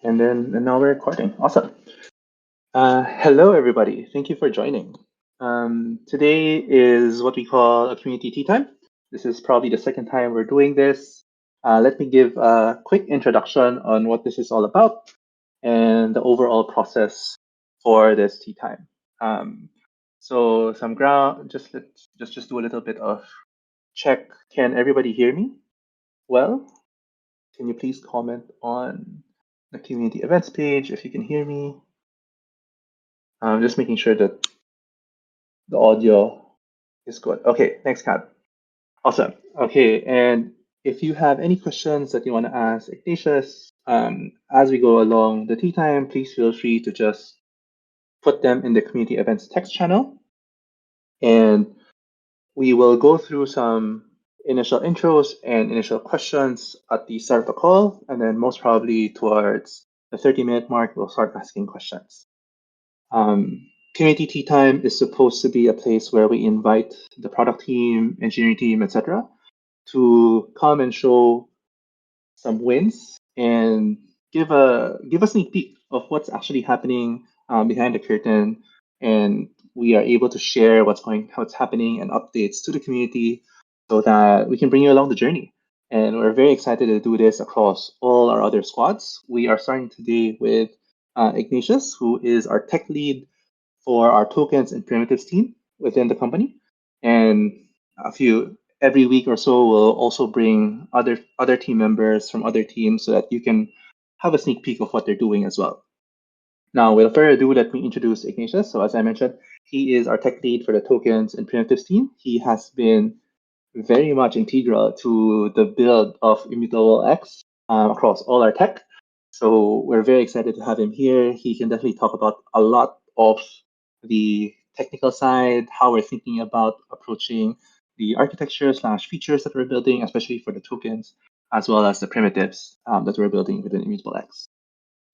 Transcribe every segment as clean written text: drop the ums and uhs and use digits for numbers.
And now we're recording. Awesome. Hello, everybody. Thank you for joining. Today is what we call a community tea time. This is probably the second time we're doing this. Let me give a quick introduction on what this is all about and the overall process for this tea time. So some ground. Let's do a little bit of check. Can everybody hear me? Well, can you please comment on the community events page if you can hear me? I'm just making sure that the audio is good. Okay, thanks, Kat. Awesome. Okay, and if you have any questions that you want to ask Ignatius as we go along the tea time, please feel free to just put them in the community events text channel. And we will go through some initial intros and initial questions at the start of the call, and then most probably towards the 30-minute mark, we'll start asking questions. Community tea time is supposed to be a place where we invite the product team, engineering team, etc., to come and show some wins and give a sneak peek of what's actually happening behind the curtain, and we are able to share what's happening and updates to the community so that we can bring you along the journey. And we're very excited to do this across all our other squads. We are starting today with Ignatius, who is our tech lead for our tokens and primitives team within the company. And every week or so, we'll also bring other team members from other teams so that you can have a sneak peek of what they're doing as well. Now, without further ado, let me introduce Ignatius. So as I mentioned, he is our tech lead for the tokens and primitives team. He has been very much integral to the build of Immutable X across all our tech. So we're very excited to have him here. He can definitely talk about a lot of the technical side, how we're thinking about approaching the architecture/features that we're building, especially for the tokens, as well as the primitives that we're building within Immutable X.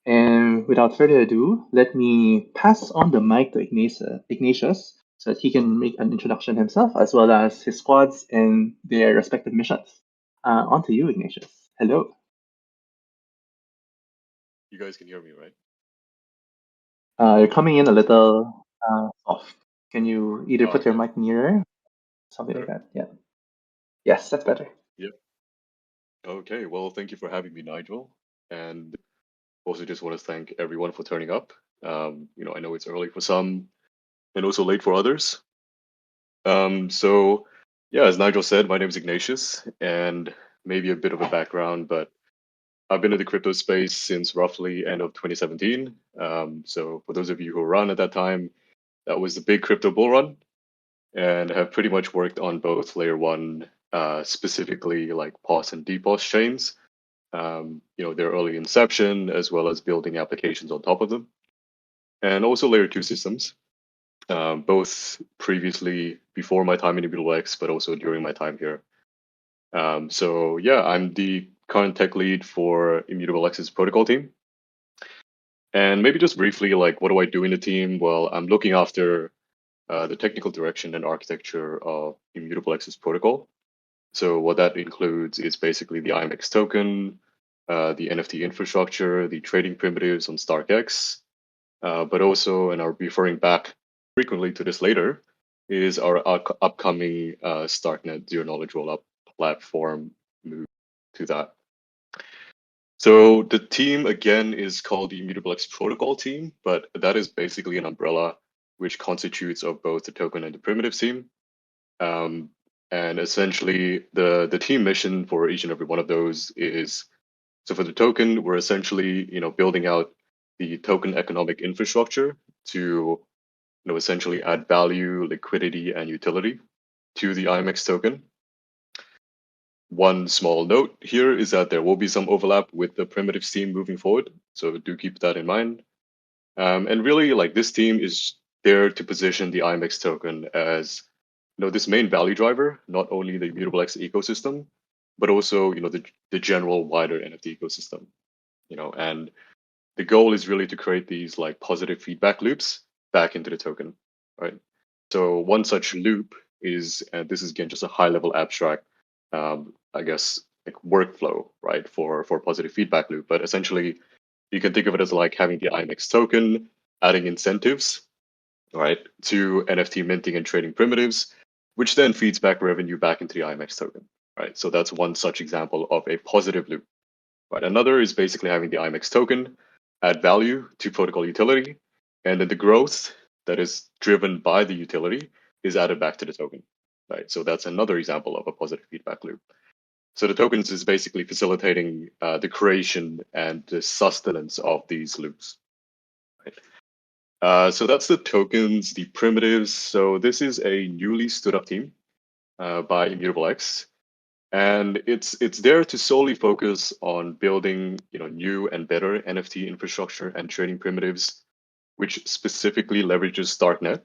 And without further ado, let me pass on the mic to Ignatius so that he can make an introduction himself, as well as his squads and their respective missions. On to you, Ignatius. Hello. You guys can hear me, right? You're coming in a little off. Can you either put your mic nearer, something like that? Yeah. Yes, that's better. Yep. Okay, well, thank you for having me, Nigel. And also just want to thank everyone for turning up. I know it's early for some and also late for others. So yeah, as Nigel said, my name is Ignatius, and maybe a bit of a background, but I've been in the crypto space since roughly end of 2017. So for those of you who were around at that time, that was the big crypto bull run, and have pretty much worked on both layer one, specifically like POS and DPoS chains. Their early inception, as well as building applications on top of them, and also layer two systems, both previously before my time in Immutable X, but also during my time here. So yeah, I'm the current tech lead for Immutable X's protocol team. And maybe just briefly, like, what do I do in the team? Well, I'm looking after the technical direction and architecture of Immutable X's protocol. So what that includes is basically the IMX token, the NFT infrastructure, the trading primitives on StarkX, but also, and I'll be referring back frequently to this later, is our upcoming StarkNet zero knowledge rollup platform move to that. So the team again is called the Immutable X Protocol team, but that is basically an umbrella which constitutes of both the token and the primitive team. And essentially the team mission for each and every one of those is, so for the token, we're essentially, building out the token economic infrastructure to, essentially add value, liquidity, and utility to the IMX token. One small note here is that there will be some overlap with the primitives team moving forward, so do keep that in mind. And really, like, this team is there to position the IMX token as, this main value driver, not only the Immutable X ecosystem, but also, the general wider NFT ecosystem. And the goal is really to create these like positive feedback loops back into the token, right? So one such loop is, and this is again just a high level abstract, I guess, like workflow, right, for positive feedback loop. But essentially, You can think of it as like having the IMX token, adding incentives, right, to NFT minting and trading primitives, which then feeds back revenue back into the IMX token, right? So that's one such example of a positive loop, right? Another is basically having the IMX token add value to protocol utility, and then the growth that is driven by the utility is added back to the token, right? So that's another example of a positive feedback loop. So the tokens is basically facilitating the creation and the sustenance of these loops, right? So that's the tokens, the primitives. So this is a newly stood up team by Immutable X, and it's there to solely focus on building new and better NFT infrastructure and trading primitives, which specifically leverages StarkNet.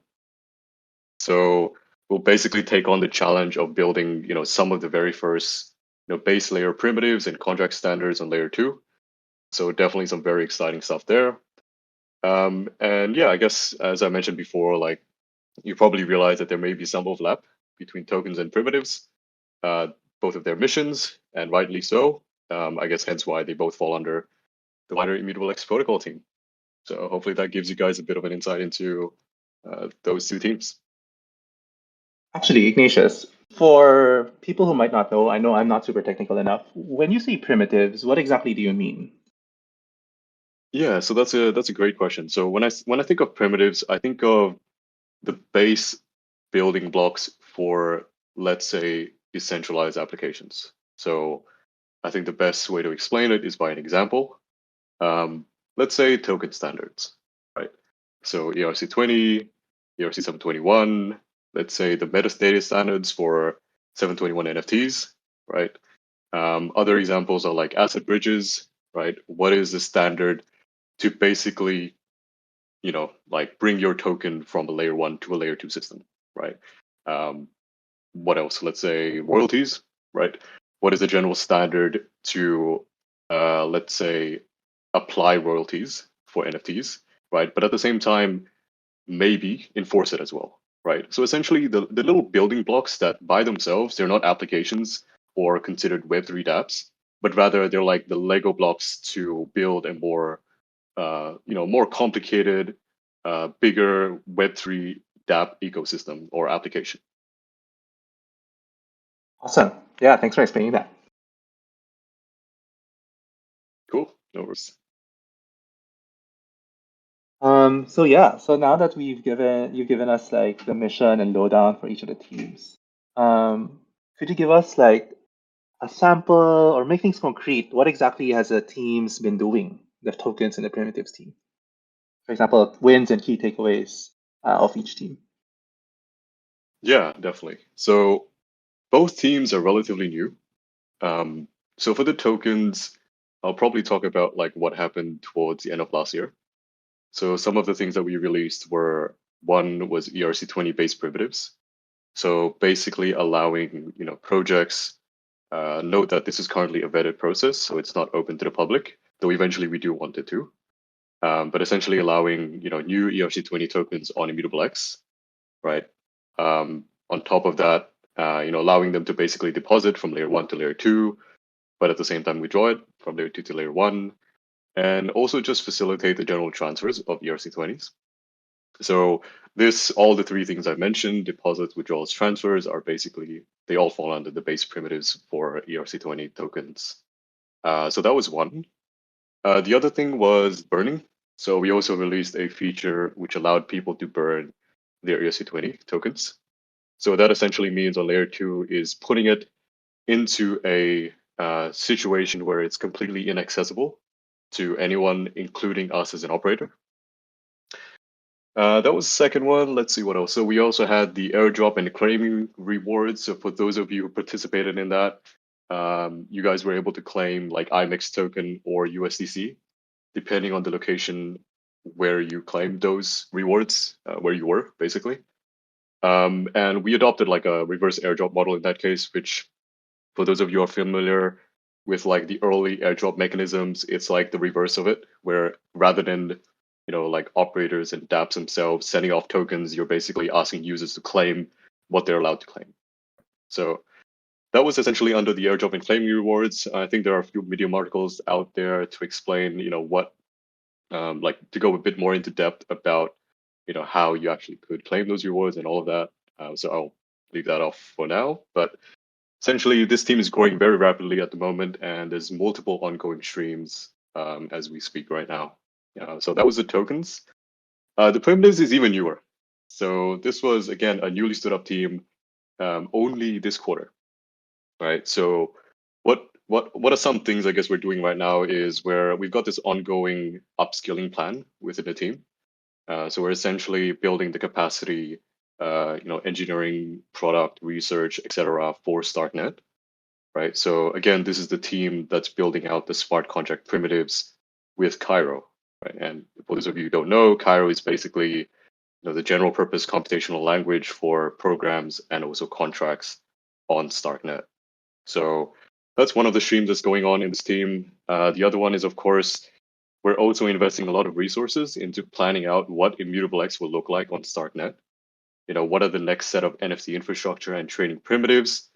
So we'll basically take on the challenge of building some of the very first base layer primitives and contract standards on layer 2. So definitely some very exciting stuff there. And yeah, I guess as I mentioned before, like you probably realize that there may be some overlap between tokens and primitives, uh, both of their missions, and rightly so. I guess hence why they both fall under the wider Immutable X protocol team. So hopefully that gives you guys a bit of an insight into those two teams. Actually, Ignatius, for people who might not know, I know I'm not super technical enough. When you say primitives, what exactly do you mean? Yeah, so that's a great question. So when I think of primitives, I think of the base building blocks for, let's say, decentralized applications. So I think the best way to explain it is by an example. Let's say token standards, right? So ERC20, ERC721, let's say the metadata standards for 721 NFTs, right? Other examples are like asset bridges, right? What is the standard to basically, like bring your token from a layer 1 to a layer 2 system, right? Um, what else? Let's say royalties, right? What is the general standard to, let's say, apply royalties for NFTs, right? But at the same time, maybe enforce it as well, right? So essentially, the little building blocks that by themselves, they're not applications or considered Web3 dApps, but rather they're like the Lego blocks to build a more complicated, bigger Web3 dApp ecosystem or application. Awesome. Yeah, thanks for explaining that. Cool. No worries. So yeah, so now that you've given us like the mission and lowdown for each of the teams, could you give us like a sample or make things concrete? What exactly has the teams been doing, the tokens and the primitives team? For example, wins and key takeaways of each team. Yeah, definitely. So both teams are relatively new. Um, so for the tokens, I'll probably talk about like what happened towards the end of last year. So some of the things that we released were, one was ERC20 based primitives. So basically allowing projects, note that this is currently a vetted process, so it's not open to the public, though eventually we do want it to. But essentially allowing new ERC20 tokens on Immutable X, right? On top of that, allowing them to basically deposit from layer 1 to layer 2, but at the same time withdraw it from layer 2 to layer 1, and also just facilitate the general transfers of ERC20s. So all the three things I mentioned, deposits, withdrawals, transfers, are basically, they all fall under the base primitives for ERC20 tokens. So that was one. The other thing was burning. So we also released a feature which allowed people to burn their ERC20 tokens. So that essentially means on layer 2 is putting it into a situation where it's completely inaccessible to anyone, including us as an operator. That was the second one. Let's see what else. So we also had the airdrop and the claiming rewards. So for those of you who participated in that, you guys were able to claim like IMX token or USDC, depending on the location where you claimed those rewards, where you were basically. And we adopted like a reverse airdrop model in that case, which for those of you who are familiar with like the early airdrop mechanisms, it's like the reverse of it, where rather than like operators and dApps themselves sending off tokens, you're basically asking users to claim what they're allowed to claim. So that was essentially under the airdrop and claiming rewards. I think there are a few Medium articles out there to explain, what like to go a bit more into depth about how you actually could claim those rewards and all of that. So I'll leave that off for now. But essentially, this team is growing very rapidly at the moment, and there's multiple ongoing streams as we speak right now. So that was the tokens. The primitives is even newer. So this was again a newly stood up team only this quarter, right? So what are some things I guess we're doing right now is where we've got this ongoing upskilling plan within the team. So we're essentially building the capacity, engineering, product, research, etc. for StarkNet, right? So again, this is the team that's building out the smart contract primitives with Cairo, right? And for those of you who don't know, Cairo is basically the general purpose computational language for programs and also contracts on StarkNet. So that's one of the streams that's going on in this team. The other one is, of course, we're also investing a lot of resources into planning out what Immutable X will look like on StarkNet. What are the next set of NFT infrastructure and trading primitives,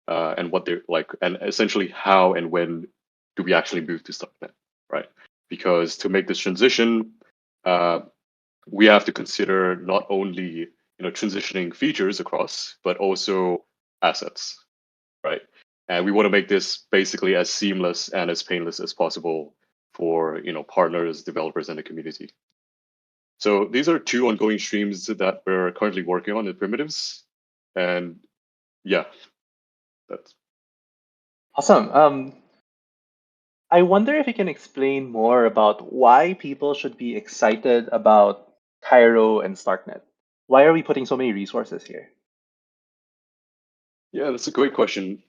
and what they're like, and essentially how and when do we actually move to StarkNet, right? Because to make this transition, we have to consider not only transitioning features across, but also assets, right? And we want to make this basically as seamless and as painless as possible for partners, developers, and the community. So these are two ongoing streams that we're currently working on in primitives, and yeah, that's Awesome. I wonder if you can explain more about why people should be excited about Cairo and StarkNet. Why are we putting so many resources here? yeah, that's a great question.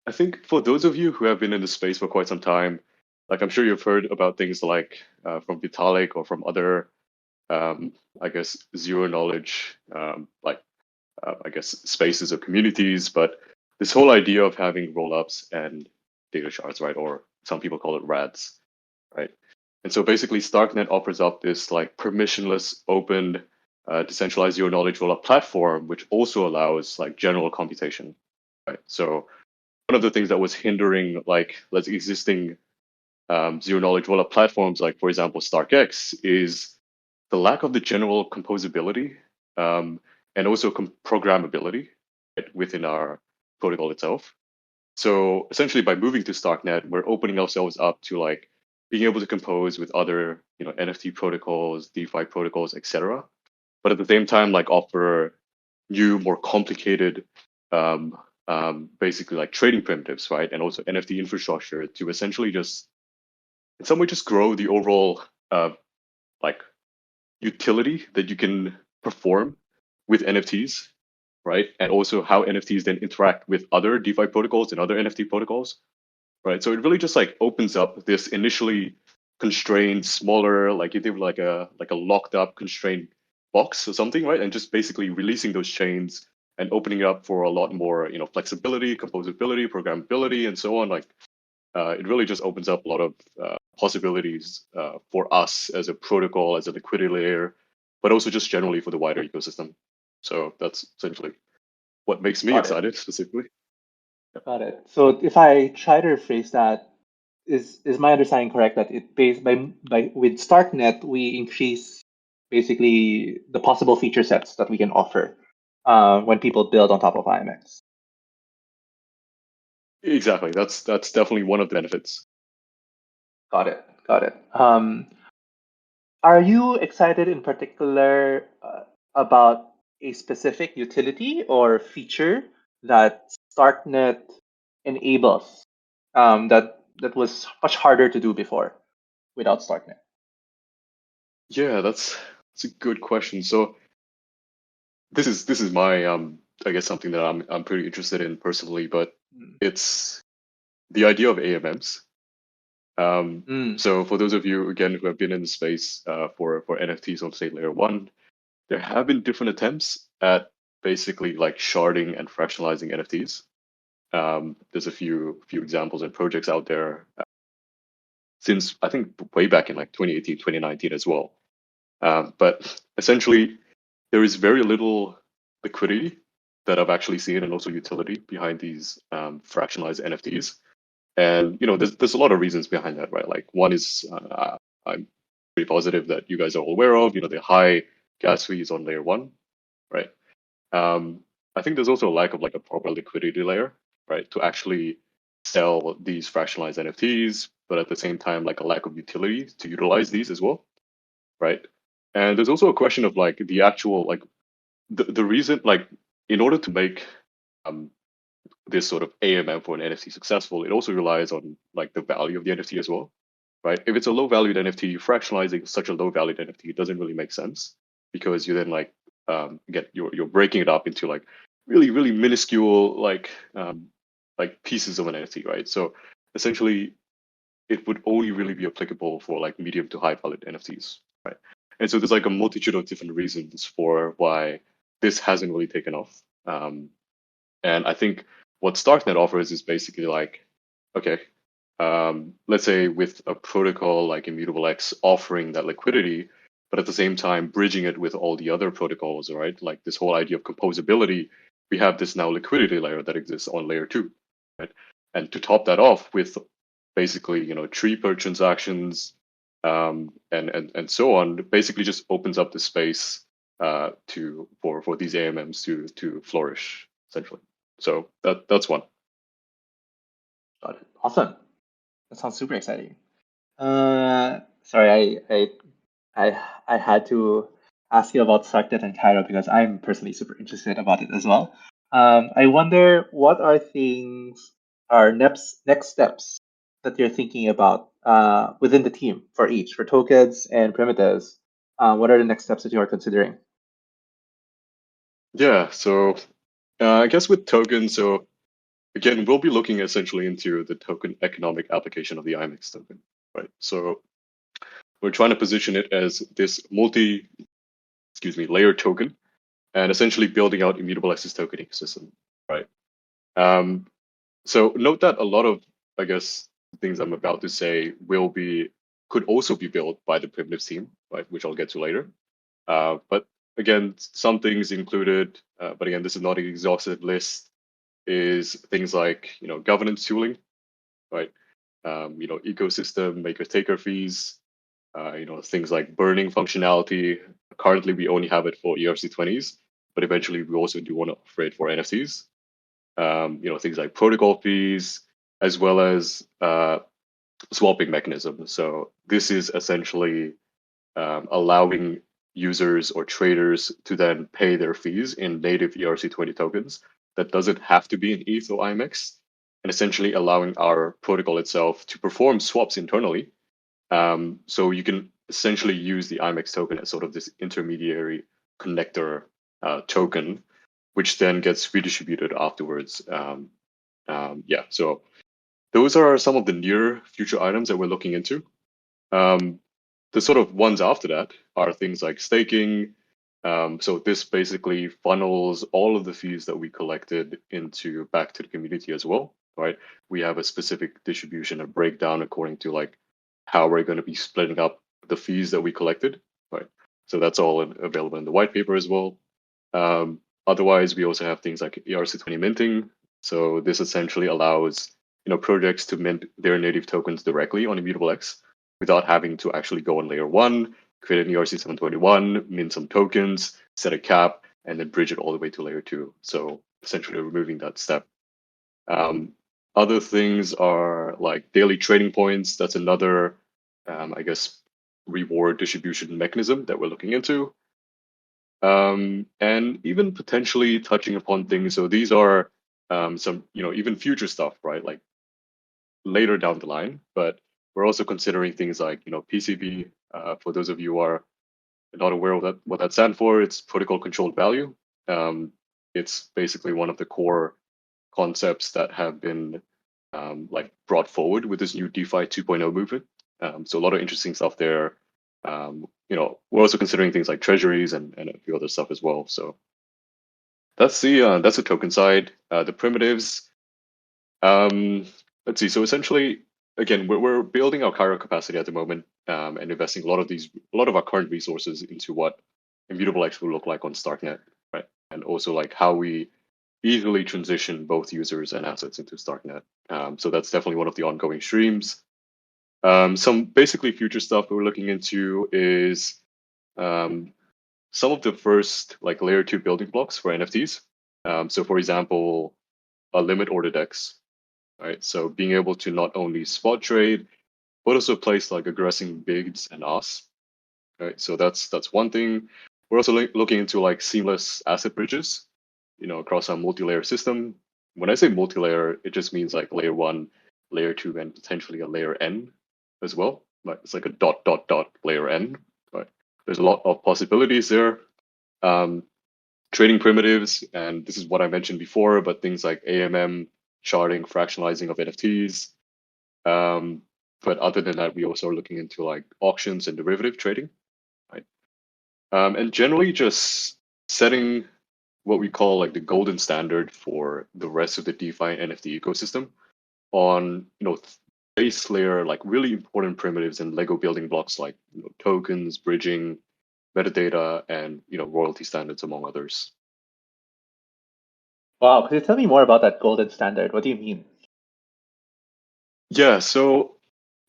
I think for those of you who have been in the space for quite some time, like I'm sure you've heard about things like from Vitalik or from other, I guess, zero knowledge, I guess, spaces or communities. But this whole idea of having rollups and data shards, right? Or some people call it RADs, right? And so basically, StarkNet offers up this like permissionless, open, decentralized zero knowledge rollup platform, which also allows like general computation, right? So one of the things that was hindering like let's existing zero knowledge rollup platforms, like for example StarkX, is the lack of the general composability and also programmability, right, within our protocol itself. So essentially, by moving to StarkNet, we're opening ourselves up to like being able to compose with other, NFT protocols, DeFi protocols, etc. But at the same time, like offer new, more complicated, um, basically like trading primitives, right, and also NFT infrastructure to essentially just, in some way, just grow the overall like utility that you can perform with NFTs, right, and also how NFTs then interact with other DeFi protocols and other NFT protocols, right? So it really just like opens up this initially constrained, smaller, like you think like a locked up constrained box or something, right? And just basically releasing those chains and opening it up for a lot more, flexibility, composability, programmability, and so on. Like it really just opens up a lot of possibilities for us as a protocol, as a liquidity layer, but also just generally for the wider ecosystem. So that's essentially what makes me Got it. excited specifically. Got it. So if I try to rephrase that, is my understanding correct that it based by with StarkNet we increase basically the possible feature sets that we can offer when people build on top of IMX? Exactly. That's definitely one of the benefits. Got it. Got it. Are you excited in particular about a specific utility or feature that StarkNet enables that was much harder to do before without StarkNet? Yeah, that's a good question. So this is my I guess something that I'm pretty interested in personally, but Mm. it's the idea of AMMs. Mm. So for those of you again who have been in the space for NFTs on say layer one, there have been different attempts at basically like sharding and fractionalizing NFTs. There's a few examples and projects out there since I think way back in like 2018, 2019 as well. But essentially, there is very little liquidity that I've actually seen, and also utility behind these fractionalized NFTs. And there's a lot of reasons behind that, right? Like one is I'm pretty positive that you guys are all aware of. The high gas fees on layer one, right? I think there's also a lack of like a proper liquidity layer, right, to actually sell these fractionalized NFTs, but at the same time, like a lack of utility to utilize these as well, right? And there's also a question of like the actual like the reason like in order to make um, this sort of AMM for an NFT successful, it also relies on like the value of the NFT as well, right? If it's a low valued NFT, fractionalizing such a low valued NFT doesn't really make sense because you then like get you're breaking it up into like really minuscule like pieces of an NFT, right? So essentially, it would only really be applicable for like medium to high valued NFTs, right? And so there's like a multitude of different reasons for why this hasn't really taken off. And I think what StarkNet offers is basically like, okay, let's say with a protocol like Immutable X offering that liquidity, but at the same time bridging it with all the other protocols, right? Like this whole idea of composability, we have this now liquidity layer that exists on layer two, right? And to top that off with basically, tree per transactions, and so on, basically just opens up the space to for these AMMs to flourish essentially. So that's one. Got it. Awesome. That sounds super exciting. Sorry, I had to ask you about StarkNet and Cairo because I'm personally super interested about it as well. I wonder what are next steps that you're thinking about within the team for each, for tokens and primitives. What are the next steps that you are considering? Yeah. So I guess with tokens, so again, we'll be looking essentially into the token economic application of the IMX token, right? So we're trying to position it as this layer token and essentially building out Immutable X's token ecosystem, right? Um, so note that a lot of, I guess, things I'm about to say could also be built by the primitives team, right? Which I'll get to later. But again, some things included, but again, this is not an exhaustive list, is things like, governance tooling, right? Ecosystem maker taker fees, things like burning functionality. Currently, we only have it for ERC20s, but eventually we also do want to offer it for NFTs. Things like protocol fees, as well as swapping mechanism. So this is essentially allowing users or traders to then pay their fees in native ERC20 tokens. That doesn't have to be in ETH or IMX, and essentially allowing our protocol itself to perform swaps internally. So you can essentially use the IMX token as sort of this intermediary connector token, which then gets redistributed afterwards. So those are some of the near future items that we're looking into. The sort of ones after that are things like staking. So this basically funnels all of the fees that we collected back to the community as well, right? We have a specific distribution and breakdown according to like how we're going to be splitting up the fees that we collected, right? So that's all available in the white paper as well. Otherwise, we also have things like ERC20 minting. So this essentially allows projects to mint their native tokens directly on Immutable X without having to actually go on layer one, create an ERC721, mint some tokens, set a cap, and then bridge it all the way to layer two. So essentially removing that step. Other things are like daily trading points. That's another, I guess, reward distribution mechanism that we're looking into. And even potentially touching upon things. So these are some, even future stuff, right? Like later down the line, but we're also considering things like, PCV. For those of you who are not aware of that, what that stands for, it's protocol controlled value. It's basically one of the core concepts that have been like brought forward with this new DeFi 2.0 movement. So a lot of interesting stuff there. We're also considering things like treasuries and a few other stuff as well. So that's the token side. The primitives. Let's see. So essentially, again, we're building our Cairo capacity at the moment and investing a lot of our current resources into what Immutable X will look like on StarkNet, right? And also like how we easily transition both users and assets into StarkNet. So that's definitely one of the ongoing streams. Some basically future stuff we're looking into is some of the first like layer 2 building blocks for NFTs. So for example, a limit order DEX, right? So being able to not only spot trade, but also place like aggressive bids and asks, right? So that's one thing. We're also looking into like seamless asset bridges, across our multi-layer system. When I say multi-layer, it just means like layer 1, layer 2, and potentially a layer N as well. Like it's like a dot dot dot layer N, right? There's a lot of possibilities there. Um, Trading primitives, and this is what I mentioned before, but things like AMM, charting, fractionalizing of NFTs. But other than that, we also are looking into like auctions and derivative trading, right? And generally just setting what we call like the golden standard for the rest of the DeFi and NFT ecosystem on, base layer, like really important primitives and Lego building blocks like tokens, bridging, metadata, and royalty standards, among others. Wow, could you tell me more about that golden standard? What do you mean? Yeah, so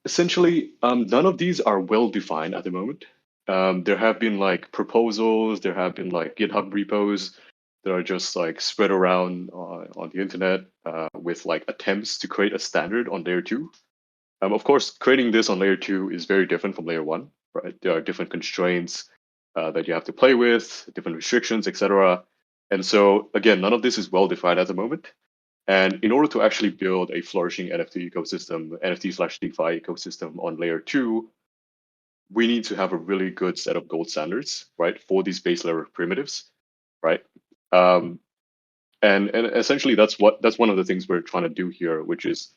essentially, none of these are well defined at the moment. There have been like proposals, there have been like GitHub repos that are just like spread around on the internet with like attempts to create a standard on layer 2. Of course, creating this on layer 2 is very different from layer 1, right? There are different constraints that you have to play with, different restrictions, etc. And so again, none of this is well defined at the moment. And in order to actually build a flourishing NFT ecosystem, NFT/DeFi ecosystem on layer 2, we need to have a really good set of gold standards, right, for these base layer primitives, right? Um, and essentially that's one of the things we're trying to do here, which is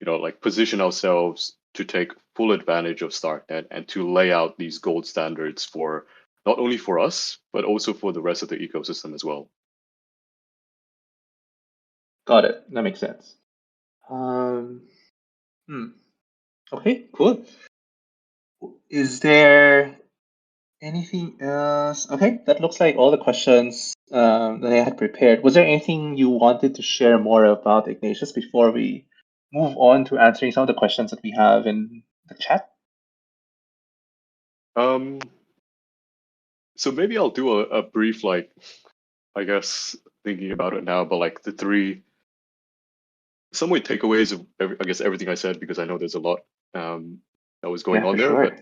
like position ourselves to take full advantage of StarkNet and to lay out these gold standards for not only for us but also for the rest of the ecosystem as well. Got it. That makes sense. Um, Okay, cool. Is there anything else? Okay, that looks like all the questions that I had prepared. Was there anything you wanted to share more about Ignatius before we move on to answering some of the questions that we have in the chat? So maybe I'll do a brief, like, I guess thinking about it now, but like the three some way takeaways of I guess everything I said, because I know there's a lot that was going Yeah, on for there, but sure.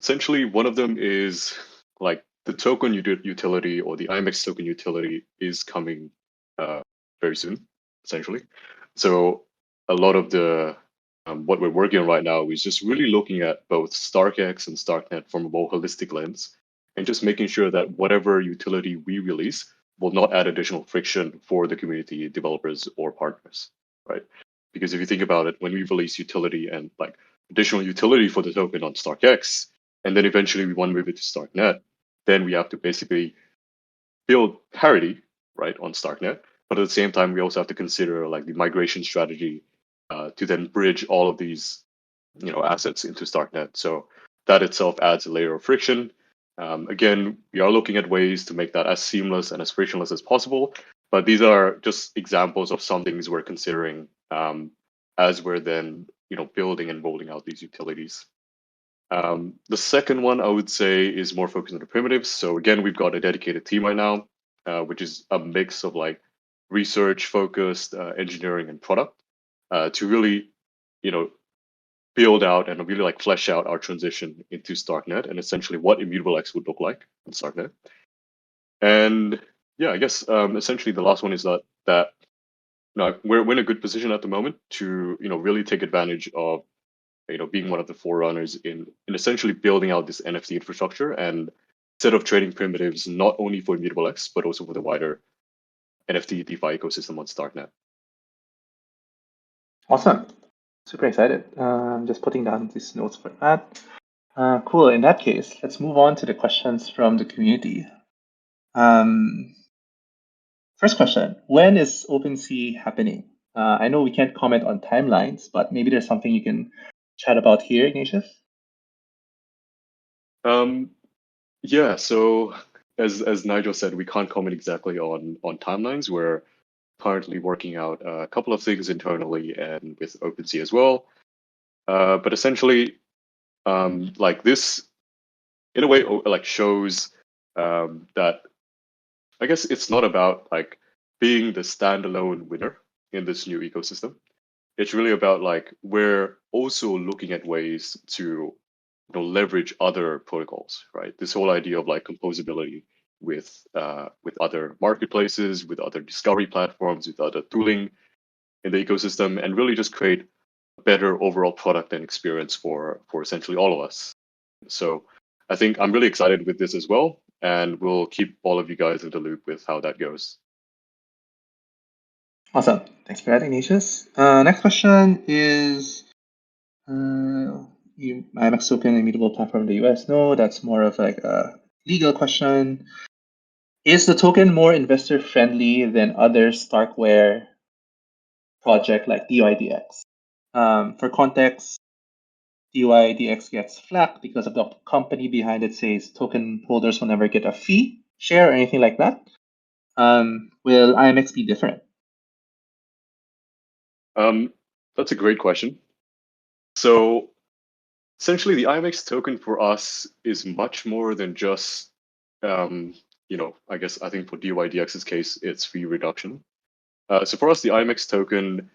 essentially one of them is like the token utility, or the IMX token utility, is coming very soon, essentially. So a lot of the what we're working on right now is just really looking at both StarkX and StarkNet from a more holistic lens, and just making sure that whatever utility we release will not add additional friction for the community, developers, or partners, right? Because if you think about it, when we release utility and like additional utility for the token on StarkX, and then eventually we want to move it to StarkNet, then we have to basically build parity, right, on StarkNet. But at the same time, we also have to consider like the migration strategy to then bridge all of these, assets into StarkNet. So that itself adds a layer of friction. Again, we are looking at ways to make that as seamless and as frictionless as possible. But these are just examples of some things we're considering as we're then, building and rolling out these utilities. The second one I would say is more focused on the primitives. So again, we've got a dedicated team right now, which is a mix of like research focused, engineering, and product, to really, you know, build out and really like flesh out our transition into StarkNet and essentially what Immutable X would look like in StarkNet. And yeah, I guess essentially the last one is that we're in a good position at the moment to really take advantage of being one of the forerunners in essentially building out this NFT infrastructure and set of trading primitives, not only for Immutable X, but also for the wider NFT DeFi ecosystem on StarkNet. Awesome. Super excited. Just putting down these notes for that. Cool. In that case, let's move on to the questions from the community. First question, when is OpenSea happening? I know we can't comment on timelines, but maybe there's something you can chat about here, Ignatius? Yeah, so as Nigel said, we can't comment exactly on timelines. We're currently working out a couple of things internally and with OpenSea as well. But essentially, like this, in a way, like shows that I guess it's not about like being the standalone winner in this new ecosystem. It's really about like we're also looking at ways to leverage other protocols, right? This whole idea of like composability with other marketplaces, with other discovery platforms, with other tooling in the ecosystem, and really just create a better overall product and experience for essentially all of us. So I think I'm really excited with this as well, and we'll keep all of you guys in the loop with how that goes. Awesome. Thanks for that, Ignatius. Next question is IMX token immutable platform in the US? No, that's more of like a legal question. Is the token more investor friendly than other Starkware project like DYDX? For context, DYDX gets flack because of the company behind it says token holders will never get a fee, share, or anything like that. Will IMX be different? That's a great question. So essentially, the IMX token for us is much more than just, I guess I think for DYDX's case, it's fee reduction. So for us, the IMX token,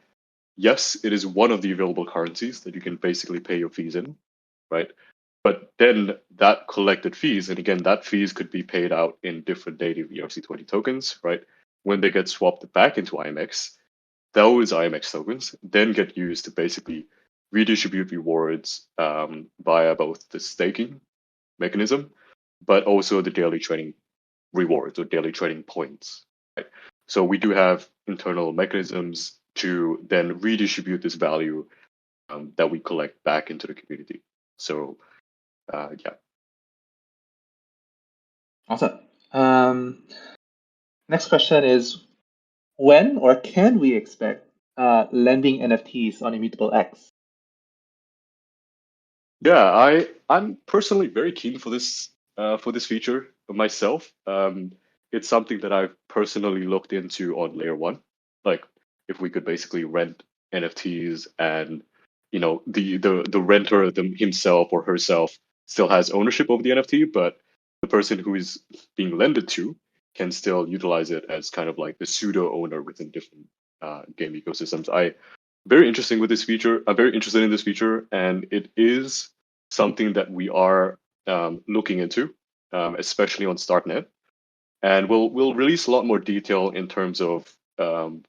yes, it is one of the available currencies that you can basically pay your fees in, right? But then that collected fees, and again, that fees could be paid out in different native ERC20 tokens, right? When they get swapped back into IMX, those IMX tokens then get used to basically redistribute rewards via both the staking mechanism, but also the daily trading rewards or daily trading points. Right? So we do have internal mechanisms to then redistribute this value that we collect back into the community. So yeah. Awesome. Next question is, when or can we expect lending NFTs on Immutable X? Yeah, I'm personally very keen for this feature myself. It's something that I've personally looked into on layer one. Like if we could basically rent NFTs and the renter himself or herself still has ownership over the NFT, but the person who is being lended to can still utilize it as kind of like the pseudo owner within different game ecosystems. Very interesting with this feature. I'm very interested in this feature, and it is something that we are looking into, especially on StarkNet. And we'll release a lot more detail in terms of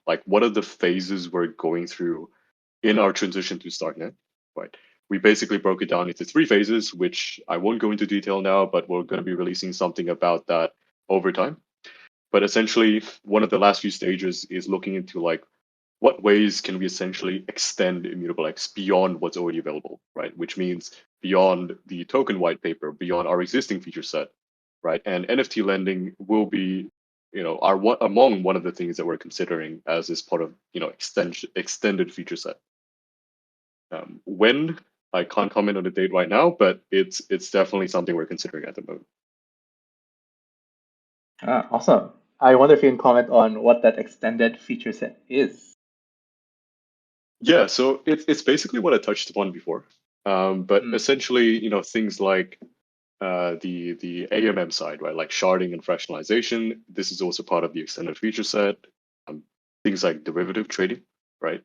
like what are the phases we're going through in our transition to StarkNet. Right. We basically broke it down into 3 phases, which I won't go into detail now, but we're going to be releasing something about that over time. But essentially, one of the last few stages is looking into like what ways can we essentially extend Immutable X beyond what's already available, right? Which means beyond the token white paper, beyond our existing feature set, right? And NFT lending will be, among one of the things that we're considering as this part of, extended feature set. When I can't comment on the date right now, but it's definitely something we're considering at the moment. Awesome. I wonder if you can comment on what that extended feature set is. Yeah, so it's basically what I touched upon before, but essentially, things like the AMM side, right? Like sharding and fractionalization. This is also part of the extended feature set. Things like derivative trading, right?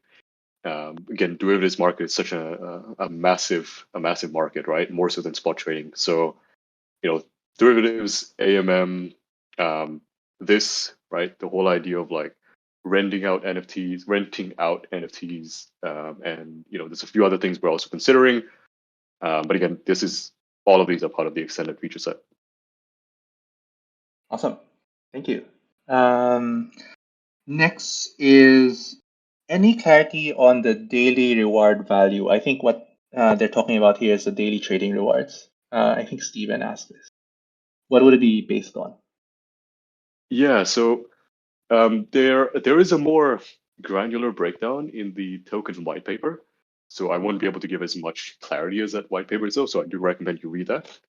Again, derivatives market is such a massive market, right? More so than spot trading. So, derivatives, AMM, right? The whole idea of like renting out NFTs, and there's a few other things we're also considering. But again, all of these are part of the extended feature set. Awesome. Thank you. Next is any clarity on the daily reward value? I think what they're talking about here is the daily trading rewards. I think Steven asked this. What would it be based on? Yeah, so there is a more granular breakdown in the token white paper. So I won't be able to give as much clarity as that white paper is, though. So I do recommend you read that.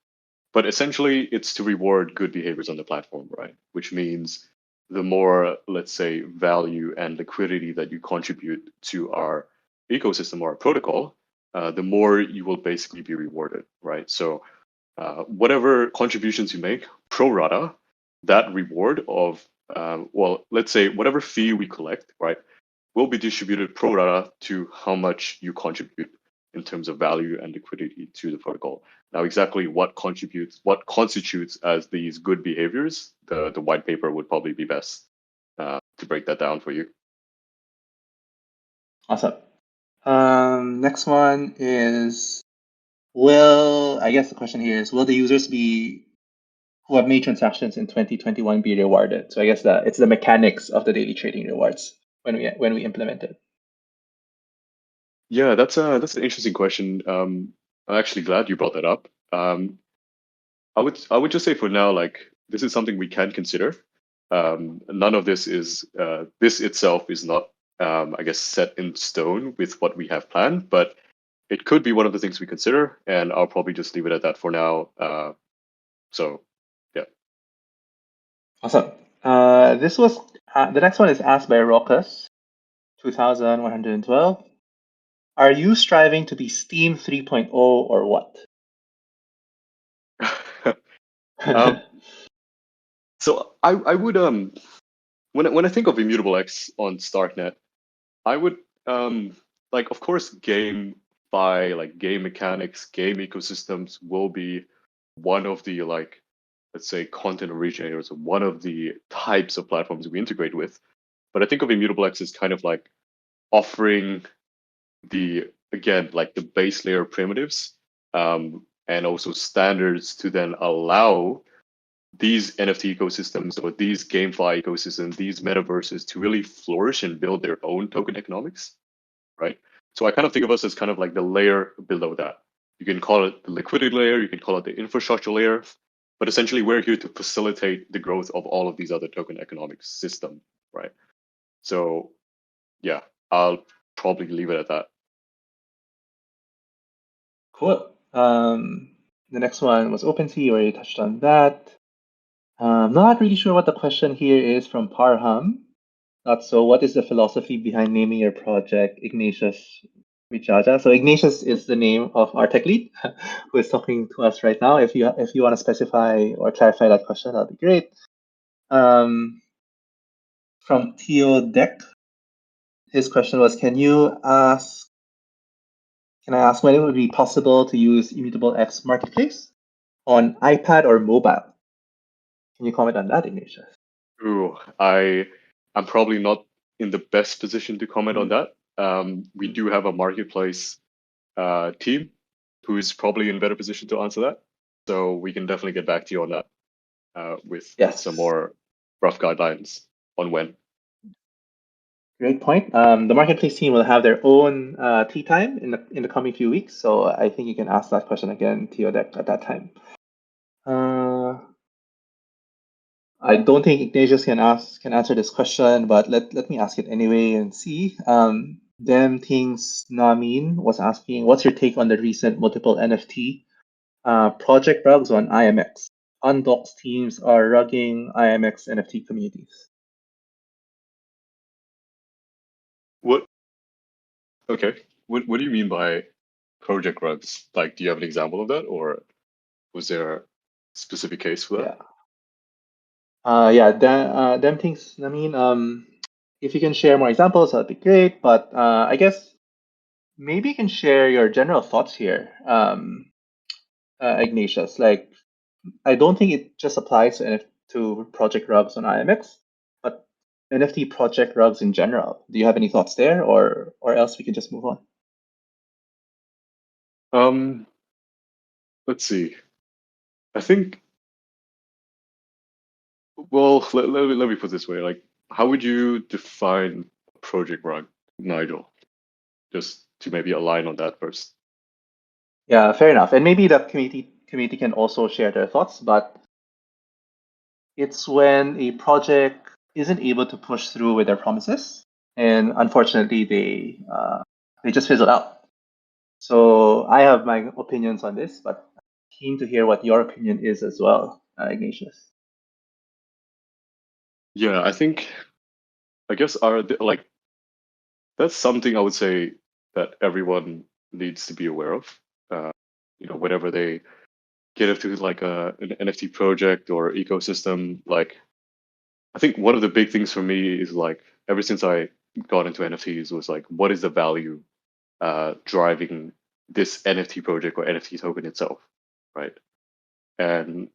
But essentially, it's to reward good behaviors on the platform, right? Which means the more, let's say, value and liquidity that you contribute to our ecosystem or our protocol, the more you will basically be rewarded, right? So whatever contributions you make, pro rata, that reward of, well, let's say whatever fee we collect, right, will be distributed pro rata to how much you contribute in terms of value and liquidity to the protocol. Now, exactly what constitutes as these good behaviors, the white paper would probably be best to break that down for you. Awesome. Next one is, I guess the question here is, will the users who have made transactions in 2021 be rewarded? So I guess it's the mechanics of the daily trading rewards when we implement it. Yeah, that's an interesting question. I'm actually glad you brought that up. I would just say for now, like, this is something we can consider. None of this is this itself is not, I guess, set in stone with what we have planned, but it could be one of the things we consider, and I'll probably just leave it at that for now. So, yeah. Awesome. The next one is asked by Rockus, 2112. Are you striving to be Steam 3.0 or what? So I would when I think of Immutable X on StarkNet, I would like, of course, game mechanics, game ecosystems will be one of the, like, let's say, content originators, one of the types of platforms we integrate with. But I think of Immutable X as kind of like offering like the base layer primitives, and also standards to then allow these NFT ecosystems or these GameFi ecosystems, these metaverses to really flourish and build their own token economics, right? So I kind of think of us as kind of like the layer below that. You can call it the liquidity layer, you can call it the infrastructure layer, but essentially we're here to facilitate the growth of all of these other token economic system, right? So yeah, I'll probably leave it at that. Cool. The next one was OpenSea. You already touched on that. Not really sure what the question here is from Parham. Not so. What is the philosophy behind naming your project Ignatius Widjaja? So Ignatius is the name of our tech lead who is talking to us right now. If you want to specify or clarify that question, that'd be great. From Theo Deck, his question was, can I ask when it would be possible to use Immutable X Marketplace on iPad or mobile? Can you comment on that, Ignatius? Ooh, I'm probably not in the best position to comment on that. We do have a marketplace team who is probably in a better position to answer that. So we can definitely get back to you on that with some more rough guidelines on when. Great point. The marketplace team will have their own tea time in the coming few weeks, so I think you can ask that question again, Theodec, at that time. I don't think Ignatius can answer this question, but let me ask it anyway and see. Them Things Namin was asking, what's your take on the recent multiple NFT project rugs on IMX? Undocs teams are rugging IMX NFT communities. What? Okay. What do you mean by project rugs? Like, do you have an example of that, or was there a specific case for that? Them things. I mean, if you can share more examples, that'd be great. But I guess maybe you can share your general thoughts here, Ignatius. Like, I don't think it just applies to project rugs on IMX, but NFT project rugs in general. Do you have any thoughts there, or else we can just move on? Let's see. I think, well, let me put it this way. Like, how would you define project rug, Nigel? Just to maybe align on that first. Yeah, fair enough. And maybe the community can also share their thoughts, but it's when a project isn't able to push through with their promises, and unfortunately, they just fizzle out. So I have my opinions on this, but keen to hear what your opinion is as well, Ignatius. Yeah, I guess that's something I would say that everyone needs to be aware of. Whenever they get into like an NFT project or ecosystem, like I think one of the big things for me is like ever since I got into NFTs was like, what is the value driving this NFT project or NFT token itself, right? And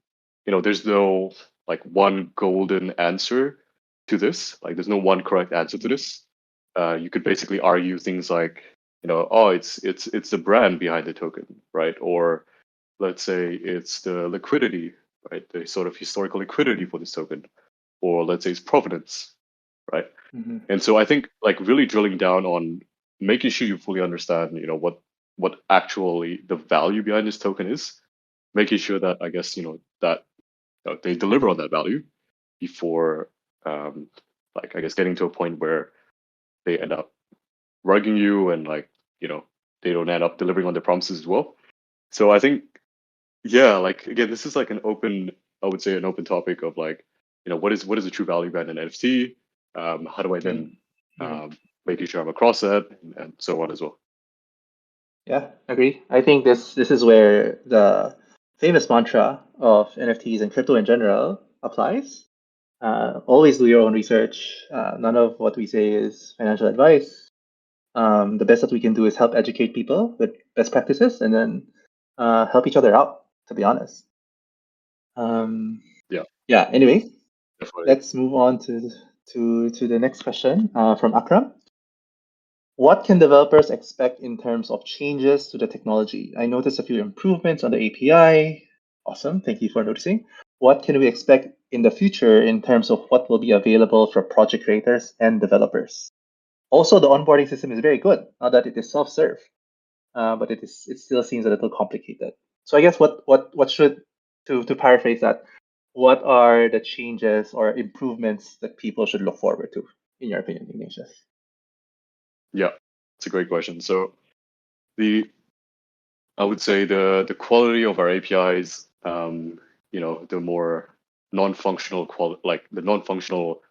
there's no like one golden answer to this. Like, there's no one correct answer to this. You could basically argue things like, oh, it's the brand behind the token, right? Or let's say it's the liquidity, right? The sort of historical liquidity for this token, or let's say it's provenance, right? Mm-hmm. And so I think like really drilling down on making sure you fully understand, what actually the value behind this token is, making sure that I guess that they deliver on that value before, like I guess getting to a point where they end up rugging you and like they don't end up delivering on their promises as well. So I think like again, this is like an open, I would say an open topic of like, what is the true value behind an NFT? How do I then Mm-hmm. making sure I'm across that and so on as well. Yeah, agree. I think this is where the famous mantra of NFTs and crypto in general applies. Always do your own research. None of what we say is financial advice. The best that we can do is help educate people with best practices, and then help each other out. To be honest. Um, Yeah, yeah. Anyway, definitely. let's move on to the next question from Akram. What can developers expect in terms of changes to the technology? I noticed a few improvements on the API. Awesome. Thank you for noticing. What can we expect in the future in terms of what will be available for project creators and developers? Also, the onboarding system is very good now that it is self-serve, but it still seems a little complicated. So I guess what should to paraphrase that, what are the changes or improvements that people should look forward to, in your opinion, Ignatius? Yeah, it's a great question. So the I would say the quality of our APIs, the more non-functional like the non-functional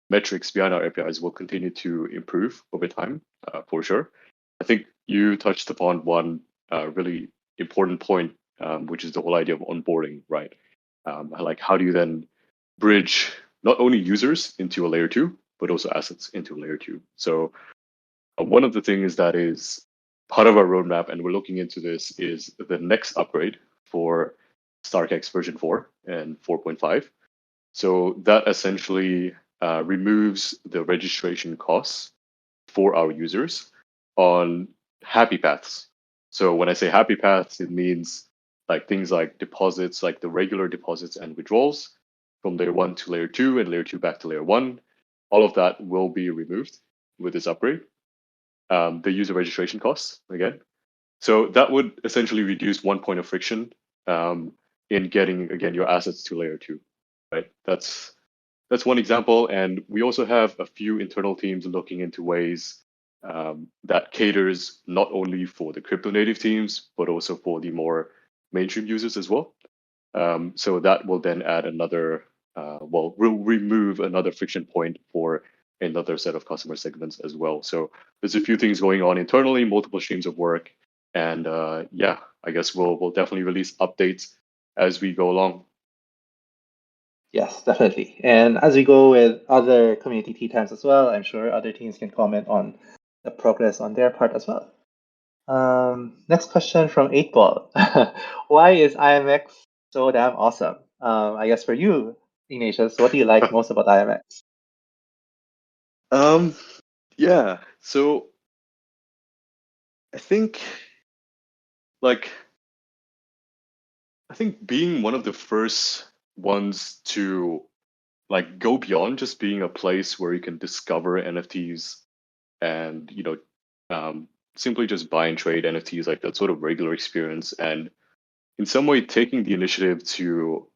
metrics behind our APIs will continue to improve over time, for sure. I think you touched upon one really important point, which is the whole idea of onboarding, right? Like how do you then bridge not only users into a layer two, but also assets into a layer two? So one of the things that is part of our roadmap, and we're looking into this, is the next upgrade for StarkX version 4 and 4.5. So that essentially removes the registration costs for our users on happy paths. So when I say happy paths, it means like things like deposits, like the regular deposits and withdrawals from layer one to layer two and layer two back to layer one. All of that will be removed with this upgrade. The user registration costs again. So that would essentially reduce one point of friction in getting again your assets to layer two, right? That's one example, and we also have a few internal teams looking into ways that caters not only for the crypto native teams but also for the more mainstream users as well. So that will then add another, will remove another friction point for another set of customer segments as well. So there's a few things going on internally, multiple streams of work, and yeah, I guess we'll definitely release updates as we go along. Yes, definitely. And as we go with other community tea times as well, I'm sure other teams can comment on the progress on their part as well. Next question from 8 Ball. Why is IMX so damn awesome? I guess for you, Ignatius, what do you like most about IMX? Um, yeah. So I think like I think being one of the first ones to like go beyond just being a place where you can discover NFTs and simply just buy and trade NFTs, like that sort of regular experience, and in some way taking the initiative to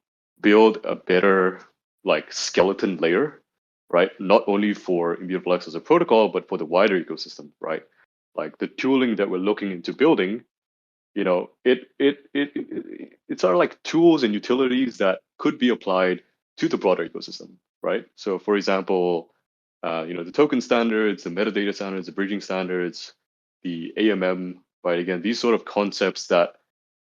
build a better like skeleton layer, right? Not only for Immutable X as a protocol, but for the wider ecosystem, right? Like the tooling that we're looking into building, it's our like tools and utilities that could be applied to the broader ecosystem, right? So for example, the token standards, the metadata standards, the bridging standards, the AMM right? Again, these sort of concepts that,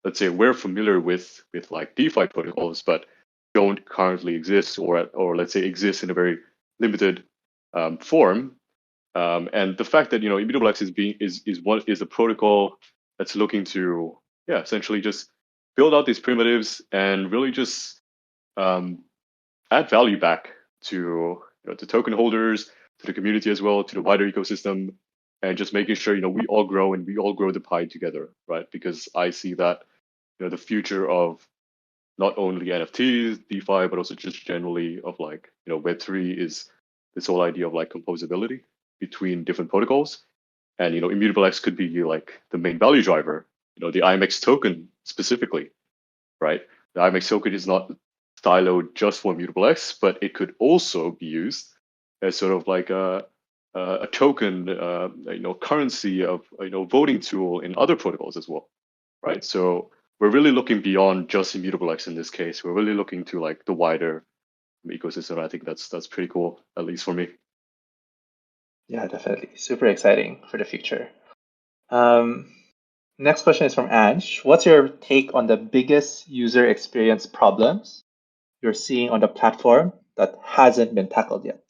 let's say, we're familiar with like DeFi protocols, but don't currently exist, or let's say exist in a very limited form. And the fact that Immutable X is a protocol that's looking to essentially just build out these primitives and really just add value back to to token holders, to the community as well, to the wider ecosystem, and just making sure we all grow and we all grow the pie together, right? Because I see that the future of not only NFTs, DeFi, but also just generally of like Web3 is this whole idea of like composability between different protocols, and Immutable X could be like the main value driver. The IMX token specifically, right? The IMX token is not siloed just for Immutable X, but it could also be used as sort of like a token, currency of voting tool in other protocols as well, right? So we're really looking beyond just Immutable X in this case. We're really looking to like the wider ecosystem. I think that's pretty cool, at least for me. Yeah, definitely. Super exciting for the future. Next question is from Ange. What's your take on the biggest user experience problems you're seeing on the platform that hasn't been tackled yet?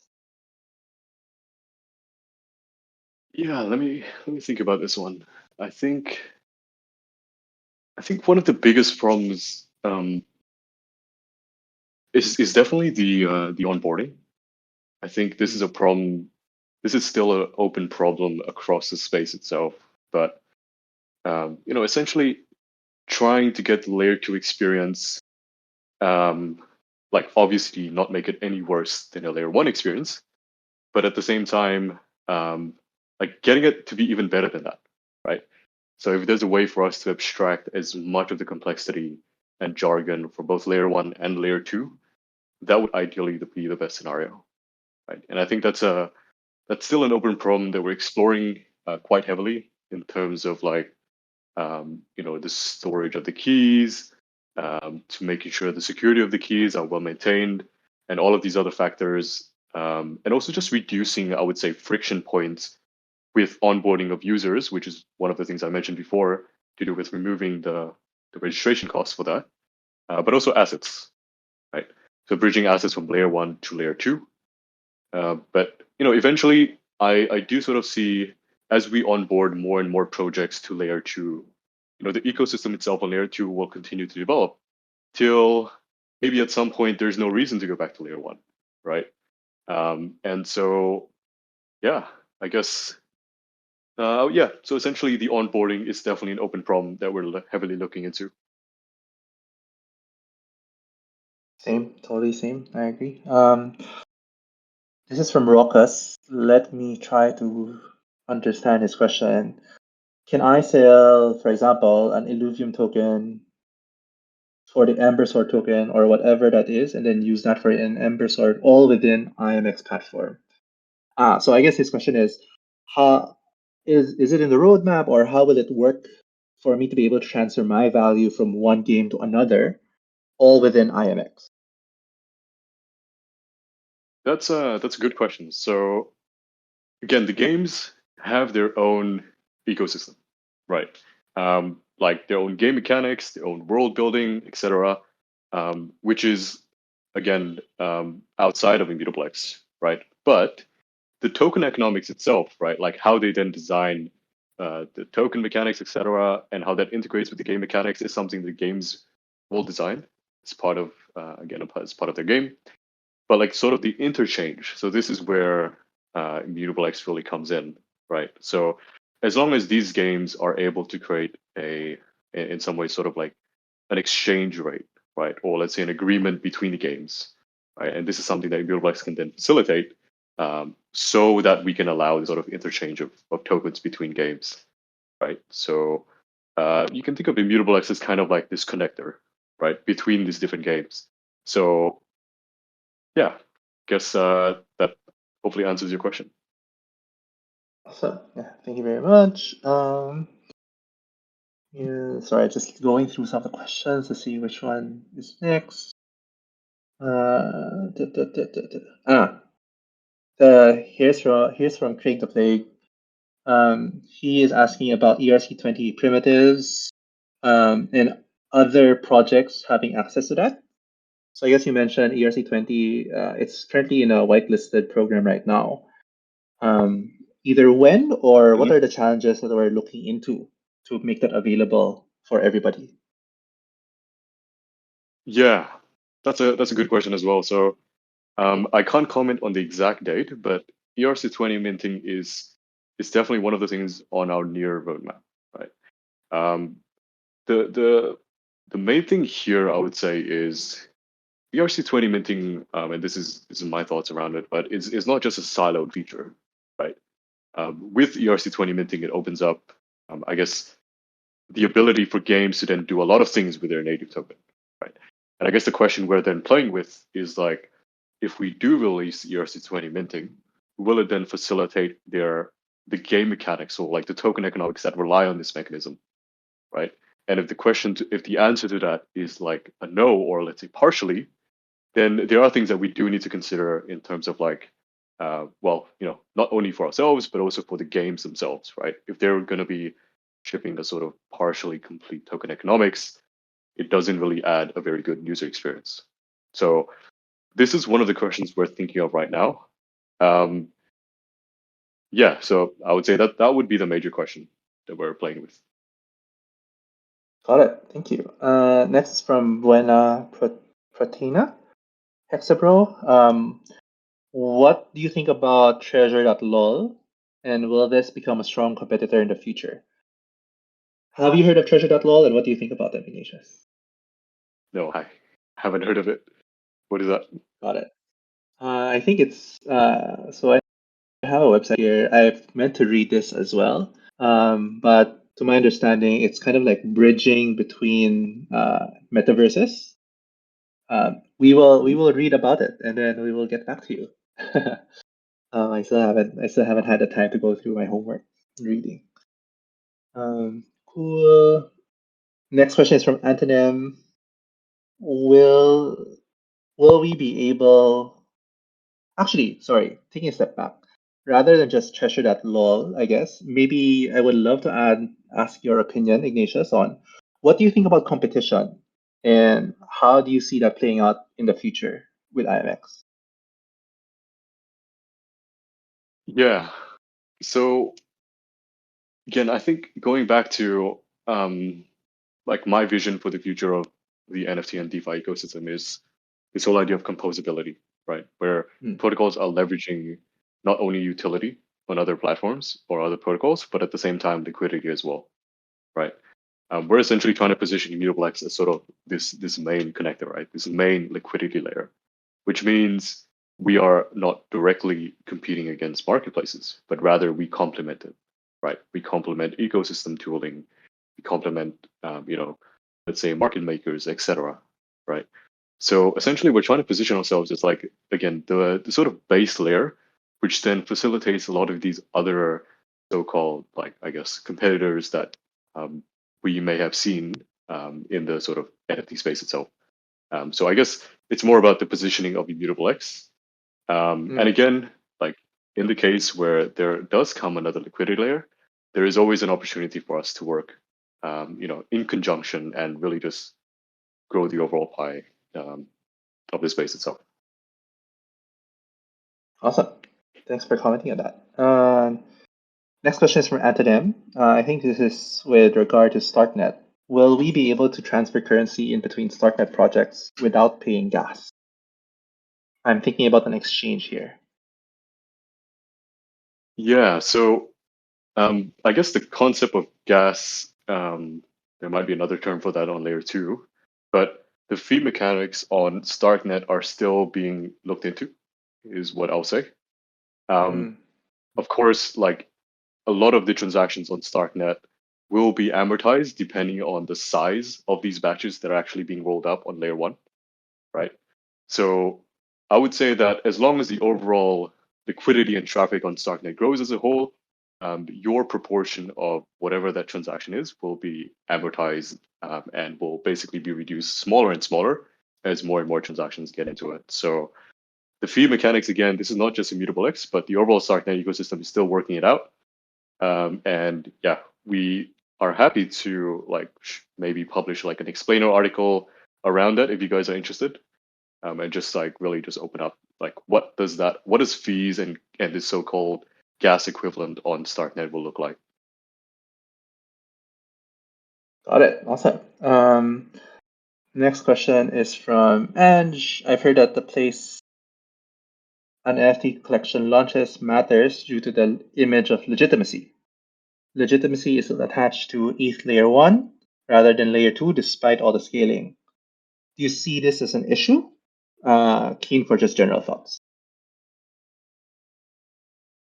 Yeah, let me think about this one. I think one of the biggest problems is definitely the onboarding. I think this is a problem. This is still an open problem across the space itself, but essentially trying to get the layer 2 experience, like obviously not make it any worse than a layer 1 experience, but at the same time, like getting it to be even better than that, right? So if there's a way for us to abstract as much of the complexity and jargon for both layer 1 and layer 2, that would ideally be the best scenario, right? And I think that's still an open problem that we're exploring quite heavily in terms of like the storage of the keys, to making sure the security of the keys are well maintained, and all of these other factors, and also just reducing, I would say, friction points with onboarding of users, which is one of the things I mentioned before, to do with removing the registration costs for that, but also assets, right? So bridging assets from layer 1 to layer 2. But eventually, I do sort of see, as we onboard more and more projects to layer 2, the ecosystem itself on layer 2 will continue to develop till maybe at some point there's no reason to go back to layer 1, right? And so, yeah, I guess, yeah. So essentially, the onboarding is definitely an open problem that we're heavily looking into. Same, totally same. I agree. This is from Rokas. Let me try to understand his question. Can I sell, for example, an Illuvium token for the Ember Sword token or whatever that is, and then use that for an Ember Sword all within IMX platform? So I guess his question is, how is it in the roadmap, or how will it work for me to be able to transfer my value from one game to another, all within IMX? That's a good question. So again, the games have their own ecosystem, right? Like their own game mechanics, their own world building, etc., which is again outside of Immutable X, right? But the token economics itself, right? Like how they then design the token mechanics, etc., and how that integrates with the game mechanics is something the games will design as part of as part of their game. But like sort of the interchange. So this is where Immutable X really comes in, right? So as long as these games are able to create in some way, sort of like an exchange rate, right? Or let's say an agreement between the games, right? And this is something that Immutable X can then facilitate, so that we can allow the sort of interchange of tokens between games, right? So you can think of Immutable X as kind of like this connector, right, between these different games. So yeah, guess that hopefully answers your question. Awesome. Yeah, thank you very much. Yeah, sorry, just going through some of the questions to see which one is next. Here's from Craig the Plague. He is asking about ERC20 primitives and other projects having access to that. So I guess you mentioned ERC20. It's currently in a whitelisted program right now. Either when or what Mhm. are the challenges that we're looking into to make that available for everybody? Yeah, that's a good question as well. So I can't comment on the exact date, but ERC20 minting is definitely one of the things on our near roadmap, right? Um, the main thing here, I would say, is ERC20 minting, and this is my thoughts around it, but it's not just a siloed feature, right? With ERC20 minting, it opens up, I guess, the ability for games to then do a lot of things with their native token, right? And I guess the question we're then playing with is like, if we do release ERC20 minting, will it then facilitate the game mechanics or like the token economics that rely on this mechanism, right? And if the answer to that is like a no, or let's say partially, then there are things that we do need to consider in terms of like, well, not only for ourselves but also for the games themselves, right? If they're going to be shipping the sort of partially complete token economics, it doesn't really add a very good user experience. So this is one of the questions we're thinking of right now. Um, yeah, so I would say that would be the major question that we're playing with. Got it. Thank you. Next is from Buena Proteina. Hexabro. What do you think about Treasure.lol? And will this become a strong competitor in the future? Have you heard of Treasure.lol and what do you think about them, Ignatius? No, I haven't heard of it. What is that? Got it. I think it's so I have a website here. I've meant to read this as well. But to my understanding, it's kind of like bridging between metaverses. We will read about it and then we will get back to you. I still haven't had the time to go through my homework and reading. Cool. Next question is from Antonym. Will will we be able actually, sorry, taking a step back. Rather than just treasure that lol, I guess, maybe I would love to ask your opinion, Ignatius, on what do you think about competition and how do you see that playing out in the future with IMX? Yeah. So again, I think going back to like my vision for the future of the NFT and DeFi ecosystem is this whole idea of composability, right? Where Hmm. protocols are leveraging not only utility on other platforms or other protocols, but at the same time liquidity as well, right? We're essentially trying to position Immutable X as sort of this main connector, right? This main liquidity layer, which means we are not directly competing against marketplaces, but rather we complement it, right? We complement ecosystem tooling, we complement, let's say market makers, etc., right? So essentially, we're trying to position ourselves as like again the sort of base layer, which then facilitates a lot of these other so-called like I guess competitors that we may have seen in the sort of NFT space itself. So I guess it's more about the positioning of Immutable X. And Hmm. again, like in the case where there does come another liquidity layer, there is always an opportunity for us to work, in conjunction and really just grow the overall pie of the space itself. Awesome. Thanks for commenting on that. Next question is from Antonym. I think this is with regard to StarkNet. Will we be able to transfer currency in between StarkNet projects without paying gas? I'm thinking about an exchange here. Yeah, so I guess the concept of gas, there might be another term for that on layer two, but the fee mechanics on StarkNet are still being looked into, is what I'll say. Um, Hmm. of course, like a lot of the transactions on StarkNet will be amortized depending on the size of these batches that are actually being rolled up on layer one, right? So I would say that as long as the overall liquidity and traffic on StarkNet grows as a whole, your proportion of whatever that transaction is will be amortized, and will basically be reduced smaller and smaller as more and more transactions get into it. So the fee mechanics, again, this is not just Immutable X, but the overall StarkNet ecosystem is still working it out. And yeah, we are happy to like maybe publish like an explainer article around that if you guys are interested, and just like really just open up like what does fees and the so-called gas equivalent on StarkNet will look like. Got it. Awesome. Next question is from Ange. I've heard that the place an NFT collection launches matters due to the image of legitimacy. Legitimacy is attached to ETH layer 1 rather than layer 2, despite all the scaling. Do you see this as an issue? Keen for just general thoughts.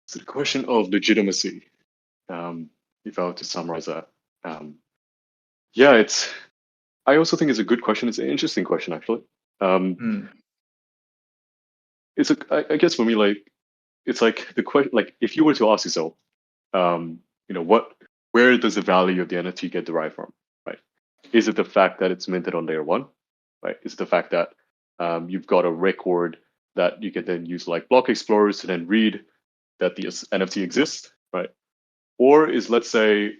So the question of legitimacy, if I were to summarize that, yeah, I also think it's a good question. It's an interesting question, actually. I guess for me, like, it's like the question, like, if you were to ask yourself, where does the value of the NFT get derived from, right? Is it the fact that it's minted on layer 1, right? Is it the fact that you've got a record that you can then use like block explorers to then read that the NFT exists, right? Or is, let's say,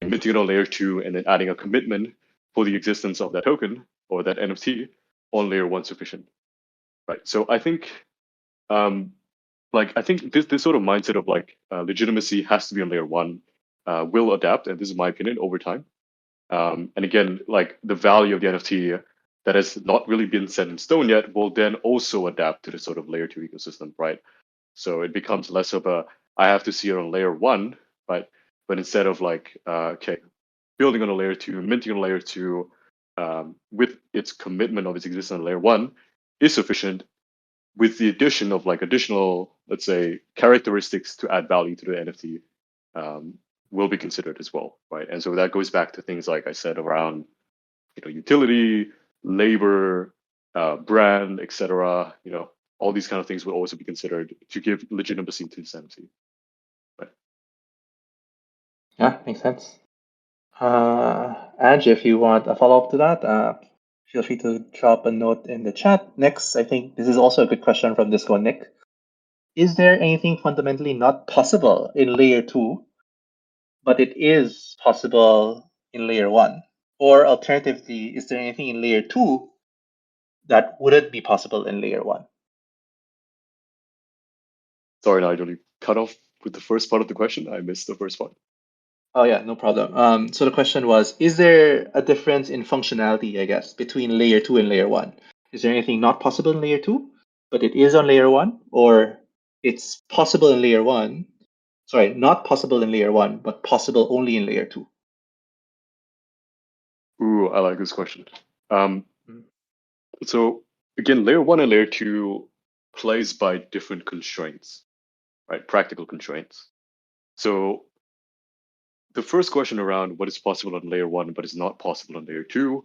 minting it on layer 2 and then adding a commitment for the existence of that token or that NFT on layer 1 sufficient, right? So I think I think this sort of mindset of like legitimacy has to be on layer 1 will adapt, and this is my opinion, over time. And again, like the value of the NFT that has not really been set in stone yet will then also adapt to the sort of layer 2 ecosystem, right? So it becomes less of a I have to see it on layer 1, right? But instead of like okay, building on a layer 2, minting on a layer 2, with its commitment of its existence on layer 1 is sufficient, with the addition of like additional, let's say, characteristics to add value to the NFT, will be considered as well, right? And so that goes back to things like I said around, utility, labor, brand, etc. All these kind of things will also be considered to give legitimacy to this NFT. Right? Yeah, makes sense. Ange, if you want a follow-up to that, feel free to drop a note in the chat. Next, I think this is also a good question from Disco Nick. Is there anything fundamentally not possible in layer 2, but it is possible in layer 1? Or alternatively, is there anything in layer 2 that wouldn't be possible in layer 1? Sorry, Nigel, you cut off with the first part of the question. I missed the first part. Oh yeah, no problem. So the question was, is there a difference in functionality, I guess, between layer 2 and layer 1? Is there anything not possible in layer 2, but it is on layer 1? Or it's possible in layer 1, sorry, not possible in layer 1, but possible only in layer 2? Ooh, I like this question. So again, layer 1 and layer 2 plays by different constraints, right? Practical constraints. So the first question around what is possible on layer 1 but is not possible on layer 2,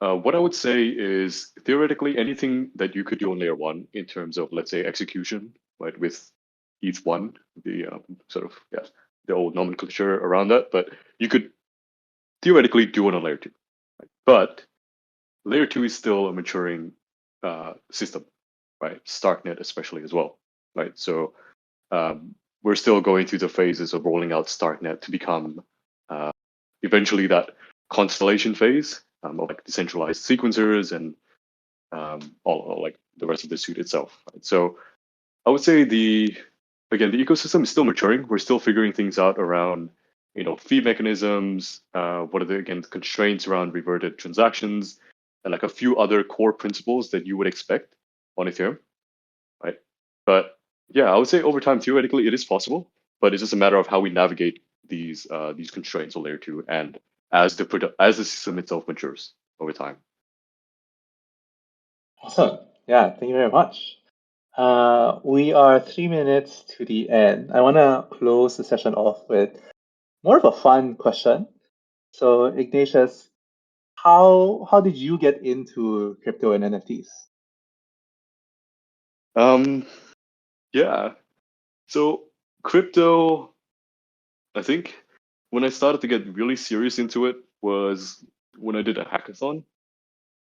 what I would say is theoretically anything that you could do on layer 1 in terms of, let's say, execution, right, with ETH1, the the old nomenclature around that, but you could theoretically do it on layer 2. Right? But layer 2 is still a maturing system, right? StarkNet especially as well, right? So we're still going through the phases of rolling out StarkNet to become eventually that constellation phase of like decentralized sequencers and all like the rest of the suite itself. Right? So I would say the ecosystem is still maturing. We're still figuring things out around fee mechanisms. What are the constraints around reverted transactions, and like a few other core principles that you would expect on Ethereum, right? But yeah, I would say over time, theoretically, it is possible, but it's just a matter of how we navigate these constraints on layer 2 and as the system itself matures over time. Awesome. Yeah, thank you very much. We are 3 minutes to the end. I want to close the session off with more of a fun question. So, Ignatius, how did you get into crypto and NFTs? Yeah. So crypto, I think when I started to get really serious into it was when I did a hackathon.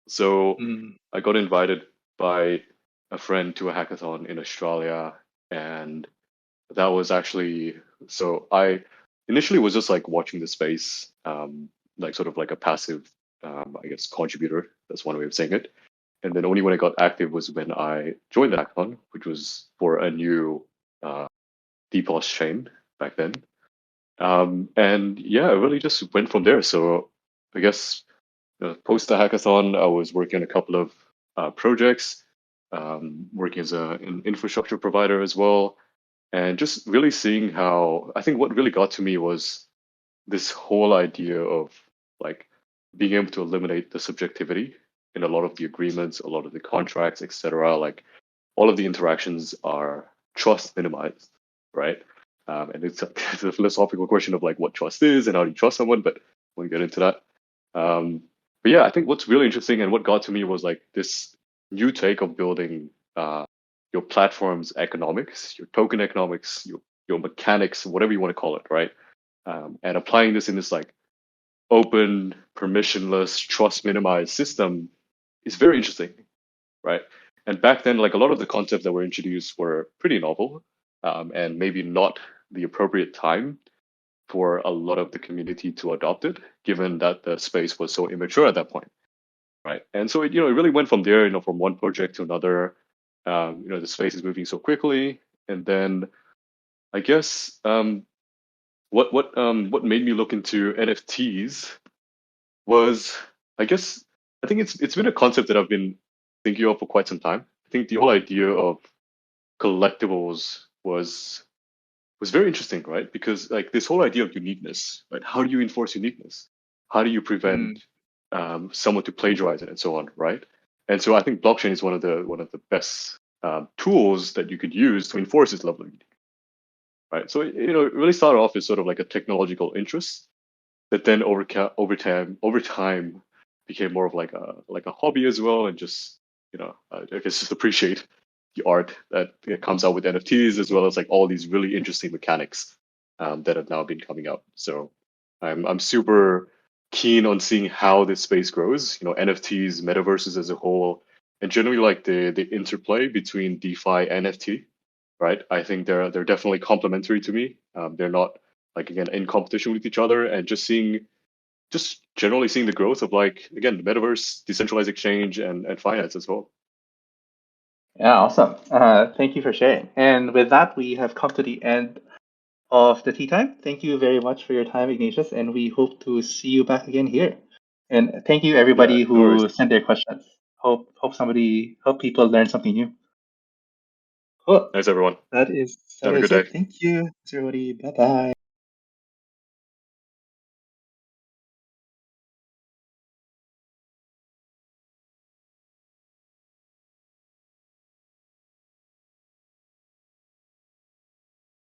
So I got invited by a friend to a hackathon in Australia, and that was actually so initially was just like watching the space, like sort of like a passive, I guess, contributor. That's one way of saying it. And then only when I got active was when I joined the hackathon, which was for a new DPoS chain back then. And yeah, I really just went from there. So I guess post the hackathon, I was working on a couple of projects, working as an infrastructure provider as well, and just really seeing how I think what really got to me was this whole idea of like being able to eliminate the subjectivity in a lot of the agreements, a lot of the contracts, etc. Like all of the interactions are trust minimized, right? And it's a philosophical question of like what trust is and how do you trust someone, but we'll get into that. But yeah, I think what's really interesting and what got to me was like this new take of building your platform's economics, your token economics, your mechanics, whatever you want to call it, right? And applying this in this like open, permissionless, trust minimized system is very interesting, right? And back then, like a lot of the concepts that were introduced were pretty novel, and maybe not the appropriate time for a lot of the community to adopt it, given that the space was so immature at that point, right? And so it really went from there, from one project to another. The space is moving so quickly, and then I guess what made me look into NFTs was, I think it's been a concept that I've been thinking of for quite some time. I think the whole idea of collectibles was very interesting, right? Because like this whole idea of uniqueness, right? How do you enforce uniqueness? How do you prevent someone to plagiarize it and so on, right? And so I think blockchain is one of the best tools that you could use to enforce this level of uniqueness, right? So it really started off as sort of like a technological interest that then over time became more of like a hobby as well, and just I guess just appreciate the art that comes out with NFTs, as well as like all these really interesting mechanics that have now been coming out. So I'm super keen on seeing how this space grows. NFTs, metaverses as a whole, and generally like the interplay between DeFi and NFT. Right, I think they're definitely complementary to me. They're not like again in competition with each other, and just generally seeing the growth of like again the metaverse, decentralized exchange, and finance as well. Yeah, awesome. Thank you for sharing. And with that, we have come to the end of the tea time. Thank you very much for your time, Ignatius, and we hope to see you back again here. And thank you Yeah, everybody no worries. who sent their questions. Hope people learn something new. Cool. Thanks everyone. That is Have a good it. day. Thank you, everybody. Bye bye.